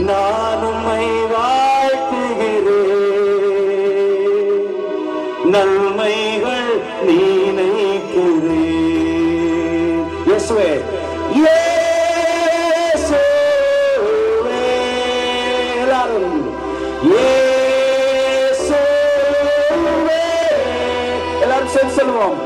நான் உம்மை வாழ்த்துகிறேன், நன்மைகள் நினைக்கிறேன். இயேசுவே, இயேசுவே, எல்லாரும் இயேசுவே, எல்லாரும் சேர்ந்து சொல்லுவோம்.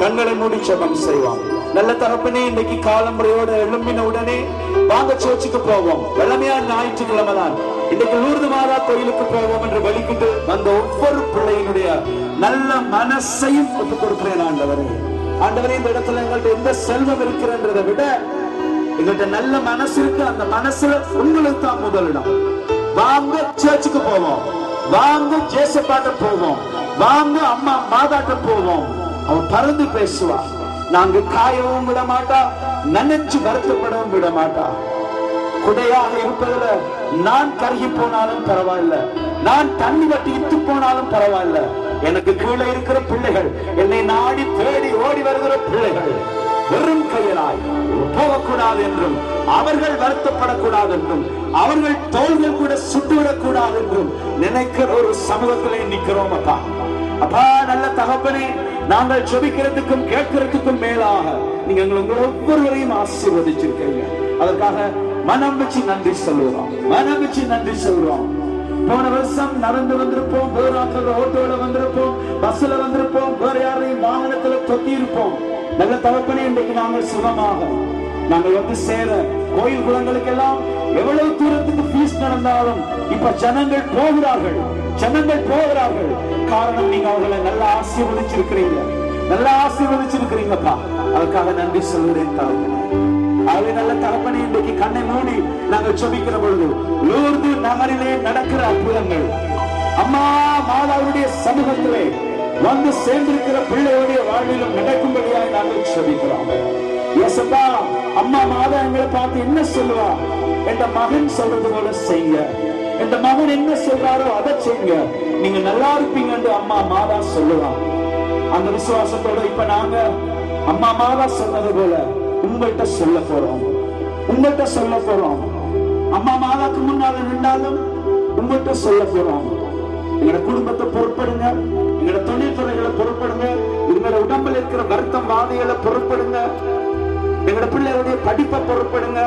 கண்களை மூடி ஜெபம் செய்வோம். நல்ல தகப்பனே, இன்னைக்கு காலமுறையோட எழும்பின உடனே வாங்க சர்ச்சுக்கு போவோம். வெள்ளமையான ஞாயிற்றுக்கிழமை தான். இன்னைக்கு லூர்து மாதா கோயிலுக்கு போவோம் என்று வலிக்கிட்டு வந்த ஒவ்வொரு பிள்ளையினுடைய நல்ல மனசையும் ஒப்புக் கொடுக்கிறேன் ஆண்டவரே. ஆண்டவரே, இந்த இடத்துல எங்கள்கிட்ட எந்த செல்வம் இருக்கிறன்றதை விட எங்கள்கிட்ட நல்ல மனசு இருக்கு. அந்த மனசுல உங்களுக்கு தான் முதலிடம். வாங்க சர்ச்சுக்கு போவோம், வாங்க ஜேசப்பாட்ட போவோம், வாங்க அம்மா மாதாட்ட போவோம். அவன் பறந்து பேசுவா. நாங்க காயவும் விட மாட்டா, நினைச்சு வருத்தப்படவும் விட மாட்டா. குடையாக இருப்பதுல நான் கருகி போனாலும் பரவாயில்ல, நான் தண்ணி வட்டி இத்து போனாலும் பரவாயில்ல. எனக்கு கீழே இருக்கிற பிள்ளைகள், என்னை நாடி தேடி ஓடி வருகிற பிள்ளைகள் வெறும் கையலாய் போகக்கூடாது என்றும், அவர்கள் வருத்தப்படக்கூடாது என்றும், அவர்கள் தோள்கள் கூட சுட்டுவிடக்கூடாது என்றும் நினைக்கிற ஒரு சமூகத்திலே நிற்கிறோம். அப்பா, அப்பா, நல்ல தகப்பனே, நாங்கள் ஜெபிக்கிறதுக்கும் கேட்கிறதுக்கும் மேலாக நீங்க உங்களை ஒவ்வொருவரையும் ஆசீர்வதிச்சிருக்கீங்க. அதற்காக மனம் வச்சு நன்றி சொல்லுறோம், மனம் வச்சு நன்றி சொல்றோம். போன வருஷம் நடந்து வந்திருப்போம், வேற ஆட்டோல வந்திருப்போம், பஸ்ல வந்திருப்போம், வேற யாரையும் வாகனத்துல தொத்தி இருப்போம். நல்ல தகப்பனே, இன்றைக்கு நாங்கள் சுகமாக நாங்கள் வந்து சேர கோயில் குளங்களுக்கு எல்லாம் எவ்வளவு தூரத்துக்கு ஃபீஸ் நடந்தாலும் இப்ப ஜனங்கள் போகிறார்கள், ஜனங்கள் போகிறார்கள். காரணம், நீங்க அவர்களை நல்லா ஆசீர்வதிச்சிருக்கிறீங்க, நல்லா ஆசீர்வதிச்சிருக்கிறீங்கப்பா. அதுக்காக நன்றி சொல்லுறேன் தகப்பனே. ஆகவே நல்ல தகப்பனே, இன்றைக்கு கண்ணை மூடி நாங்கள் ஜெபிக்கிற பொழுது லூர்து நகரிலே நடக்கிற அற்புதங்கள், அம்மா மாதாவுடைய சமூகத்திலே வந்து சேர்ந்திருக்கிற பிள்ளையுடைய வாழ்விலும் நடக்கும்படியாக நாங்கள் ஜெபிக்கிறோம். இயேசுப்பா, அம்மா மாதா எங்களை பார்த்து என்ன சொல்லுவா? என்ற மகன் சொல்றது போல செய்யுங்க, என்ற மகன் என்ன சொல்றாரோ அதை செய்யுங்க, நீங்க நல்லா இருப்பீங்க என்று அம்மா மாதா சொல்லுவா. அந்த விசுவாசத்தோட இப்ப நாங்க அம்மா மாதா சொன்னது போல உங்கள்கிட்ட சொல்ல போறோம், உங்கள்கிட்ட சொல்ல போறோம். அம்மா மாதாக்கு முன்னால நின்றாலும் உங்கள்கிட்ட சொல்ல போறோம். எங்களோட குடும்பத்தை பொறுப்படுங்க, எங்களோட தொழில்துறைகளை பொறுப்படுங்க, எங்களோட உடம்புல இருக்கிற வருத்தம் வாதைகளை பொறுப்படுங்க, எங்களோட பிள்ளைகளுடைய படிப்பை பொறுப்படுங்க.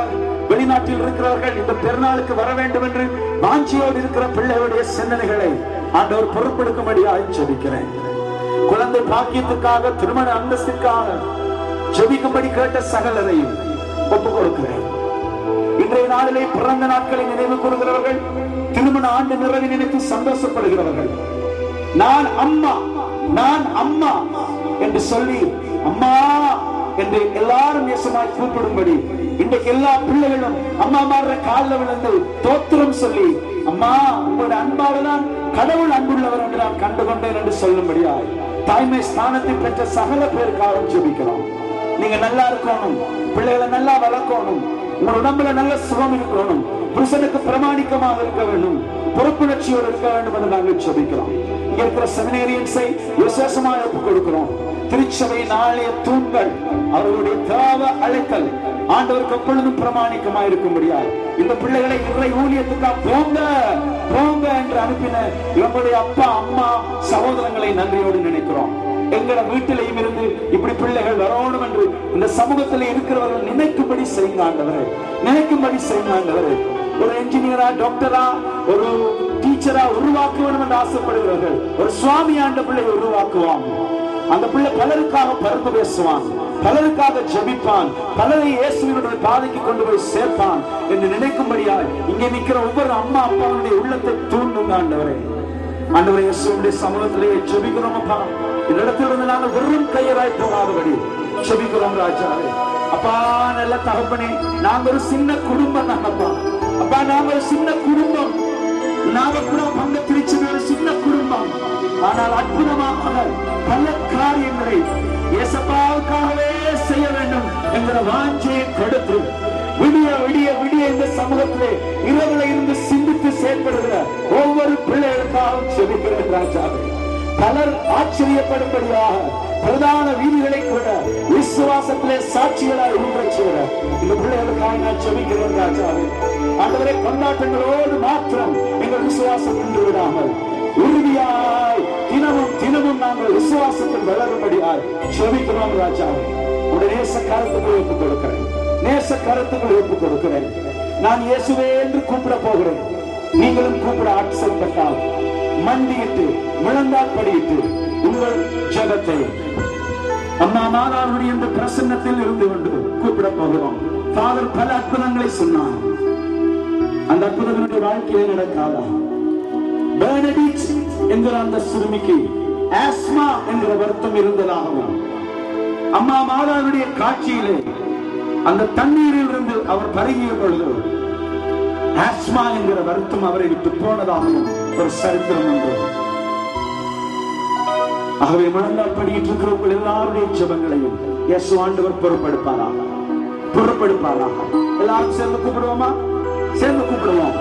வெளிநாட்டில் இருக்கிறவர்கள் இந்த பெருநாளுக்கு வர வேண்டும் என்று வாஞ்சியோடு இருக்கிற பிள்ளைகளுடைய சிந்தனைகளை ஆண்டவர் பொறுப்பெடுக்கும்படியாக ஜெபிக்கிறேன். குழந்தை பாக்கியத்துக்காக, திருமண அந்தஸ்துக்காக ஜெபிக்கும்படி கேட்ட சகலரையும் ஒப்புக் கொடுக்கிறேன். இன்றைய நாளிலே பிறந்த நாட்களை நினைவு கூறுகிறவர்கள், திருமண ஆண்டு நிறைவை நினைத்து சந்தோஷப்படுகிறவர்கள், நான் அம்மா, நான் அம்மா என்று சொல்லி அம்மா என்று எல்லாரும் நேசமாய் கூப்பிடும்படி இன்றைக்கு எல்லா பிள்ளைகளும் அம்மா மாற காலில் விழுந்து தோத்திரம் சொல்லி, அம்மா உங்களுடைய அன்பால்தான் கடவுள் அன்புள்ளவர் என்று நான் கண்டுகொண்டேன் என்று சொல்லும்படியாய் தாய்மை ஸ்தானத்தை பெற்ற சகல பேருக்காக ஜெபிக்கிறோம். நீங்க நல்லா இருக்கணும், பிள்ளைகளை நல்லா வளர்க்கணும், உங்க உடம்புல நல்ல சுகம் இருக்கணும், புருஷனுக்கு பிரமாணிக்கமாக இருக்க வேண்டும், பொறுப்புணர்ச்சியோடு இருக்க வேண்டும் என்று நாங்கள் ஜெபிக்கிறோம். இங்க இருக்கிற செமினேரியன்ஸை விசேஷமாக ஒப்புக் கொடுக்கிறோம். திருச்சபை நாளைய தூண்கள், அவர்களுடைய தேவ அழைத்தல் ஆண்டவருக்கு எப்பொழுதும் பிரமாணிக்கமாக இருக்கும்படியா இந்த பிள்ளைகளை இறை ஊழியத்துக்காக போங்க போங்க என்று அனுப்பின இவங்களுடைய அப்பா அம்மா சகோதரங்களை நன்றியோடு நினைக்கிறோம். எங்களை வீட்டிலையும் இருந்து இப்படி பிள்ளைகள் வரணும் என்று இந்த சமூகத்தில் இருக்கிறவர்கள் நினைக்கும்படி செய்யுங்க ஆண்டவரே, நினைக்கும்படி செய்யுங்க ஆண்டவரே. ஒரு என்ஜினியரா, டாக்டரா, ஒரு டீச்சரா உருவாக்க வேண்டும் என்று ஆசைப்படுகிறவர்கள் ஒரு சுவாமி ஆண்ட பிள்ளை உருவாக்குவாங்க. அந்த பிள்ளை பலருக்காக பறந்து பேசுவான், பலருக்காக ஜெபிப்பான், பலரை இயேசுவினுடைய பாதைக்கு கொண்டு போய் சேர்ப்பான் என்று நினைக்கும்படியாய் இங்கே நிற்கிற ஒவ்வொரு அம்மா அப்பாவுடைய உள்ளத்தை தூண்டுங்க ஆண்டவரே. ஆண்டவரே, இயேசுவினுடைய சமூகத்திலே ஜெபிக்கிறோம் அப்பா. இந்த இடத்திலிருந்து நாங்கள் வெறும் கையராய் போகாதபடி செபிக்கிறோம் ராஜாவே. அப்பா நல்ல தகப்பனே, நாங்க ஒரு சின்ன குடும்பம் தானப்பா. அப்பா நாங்க ஒரு சின்ன குடும்பம், நாங்க கூட பங்க பிரிச்சு ஒரு சின்ன குடும்பம். ஆனால் அற்புதமாக பல காரியங்களை இயேசுவுக்காகவே செய்ய வேண்டும் என்கிற வாஞ்சையை கொடுத்து விடிய விடிய விடிய இந்த சமூகத்திலே இரவுல இருந்து சிந்தித்து செயல்படுகிற ஒவ்வொரு பிள்ளைகளுக்காகவும் செபிக்கிறேன் ராஜாவே. பலர் ஆச்சரியப்படும்படியாக பிரதான வீதிகளை கூட விசுவாசத்திலே சாட்சிகளாக உருவச்சுகிற இந்த பிள்ளைகளுக்காக நான் செபிக்கிறேன் ராஜாவே. ஆண்டவரே, கொண்டாட்டங்களோடு மாத்திரம் எங்கள் விசுவாசம் நின்று விடாமல் உறுதியாய் தினமும் தினமும் நாங்கள் விசுவாசத்தில் வளரும்படியாய் செபிக்கிறோம் ராஜாவே. உடைய நேச கருத்துக்களை ஒப்புக் கொடுக்கிறேன், நேச கருத்துக்களை ஒப்புக் கொடுக்கிறேன். நான் இயேசுவே என்று கூப்பிட போகிறேன். நீங்களும் கூப்பிட ஆட்சேபப்பட்டால் மண்டியிட்டு முழந்தால் படியிட்டு உங்கள் ஜெபத்தை அம்மா மாதாவுடைய இந்த பிரசன்னத்தில் இருந்து கொண்டு கூப்பிட போகிறோம். ஃபாதர் பல அற்புதங்களை சொன்னார். அந்த அற்புதங்களுடைய வாழ்க்கையிலே நடக்காதா? பெர்னடிட் என்கிற அந்த சிறுமிக்கு ஆஸ்மா என்கிற வருத்தம் இருந்ததாகவும், அம்மா மாதாவுடைய காட்சியிலே அந்த தண்ணீரில் இருந்து அவர் பருகிய பொழுது ஆஸ்மா என்கிற வருத்தம் அவரை விட்டு போனதாகவும் ஒரு சரித்திரம் உண்டு. ஆகவே முழங்கால் படியிட்டு இருக்கிற உங்கள் எல்லாருடைய ஜெபங்களையும் இயேசு ஆண்டவர் பொறுப்பெடுப்பாராக. எல்லாரும் சேர்ந்து கூப்பிடுவோமா? சேர்ந்து கூப்பிடுவோம்.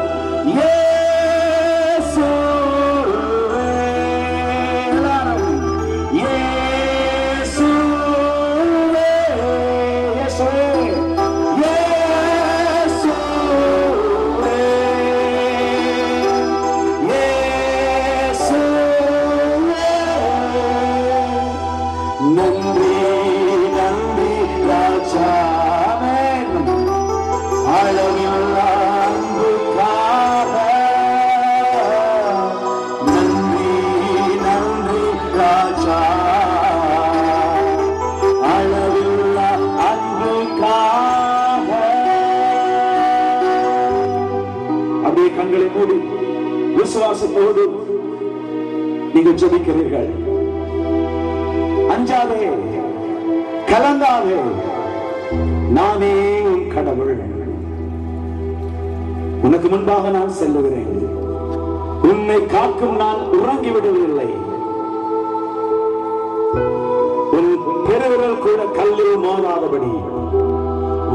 கண்களை மூடி விசுவாசத்தோடு நீங்கள் ஜெபிக்கிறீர்கள். அஞ்சாதே, கலங்காதே, நானே உன் கடவுள். உனக்கு முன்பாக நான் செல்லுகிறேன். உன்னை காக்கும் நான் உறங்கிவிடவில்லை. உன் பெருவிரல் கூட கல்லில் மோதாதபடி,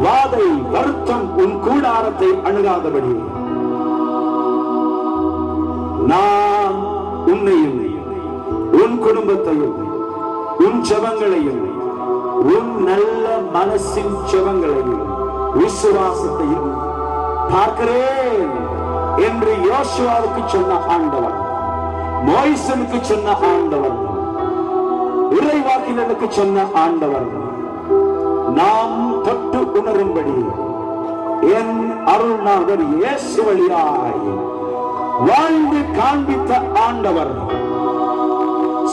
வாதை வருத்தம் உன் கூடாரத்தை அணுகாதபடி நான் உன்னையும் உன் குடும்பத்தையும் உன் ஜெபங்களையும் உன் நல்ல மனசின் ஜெபங்களையும் விசுவாசத்தையும் பார்க்கிறேன் என்று யோசுவாவுக்கு சொன்ன ஆண்டவர், மோசேக்கு சொன்ன ஆண்டவர், இறைவாக்கினருக்கு சொன்ன ஆண்டவர், நாம் தொட்டு உணரும்படி என் அருள்நாதர் இயேசு வழியாய் வாழ்ந்து காண்பித்த ஆண்டவர்,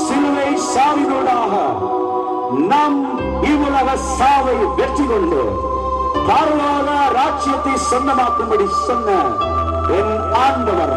சிலுவை சாவினூடாக நம் இவ்வுலக சாவை வெற்றி கொண்டு பரலோக ராஜ்யத்தை சொந்தமாக்கும்படி சொன்ன என் ஆண்டவர்